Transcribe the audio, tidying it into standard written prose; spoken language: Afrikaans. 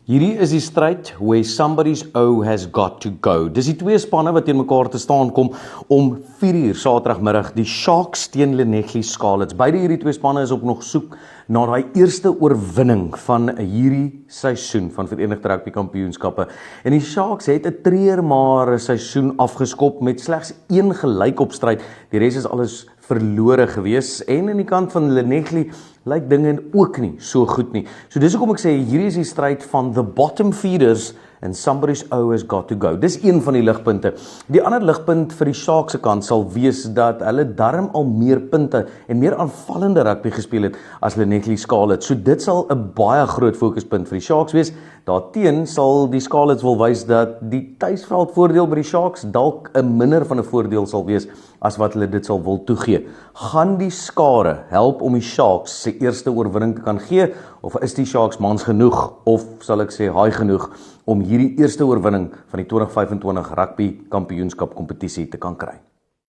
Hierdie is die stryd where somebody's O has got to go. Dis die twee spanne wat teen mekaar te staan kom om 4 uur Saterdagmiddag, die Sharks teen Llanelli Scarlets. Beide hierdie twee spanne is op nog soek na daai eerste oorwinning van hierdie seisoen van Verenigde Rugby Kampioenskappe. En die Sharks het 'n treurmare seisoen afgeskop met slegs 1 gelykopstryd. Die res is alles verlore gewees en aan die kant van Llanelli lyk dinge ook nie so goed nie. So dis hoekom ek sê hierdie is die stryd van the bottom feeders and somebody's O has got to go. Dis een van die ligpunte. Die ander ligpunt vir die Sharks se kant sal wees dat hulle darm al meer punte en meer aanvallende rugby gespeel het as Llanelli Scarlets. So dit sal 'n baie groot fokuspunt vir die Sharks wees. Daarteen sal die Scarlets wil wys dat die tuisveld voordeel by die Sharks dalk 'n minder van 'n voordeel sal wees as wat hulle dit sal wil toegee. Gaan die skare help om die Sharks se eerste oorwinning te kan gee, of is die Sharks mans genoeg, of sal ek sê haai genoeg, om hierdie eerste oorwinning van die 2025 rugby kampioenskap kompetisie te kan kry?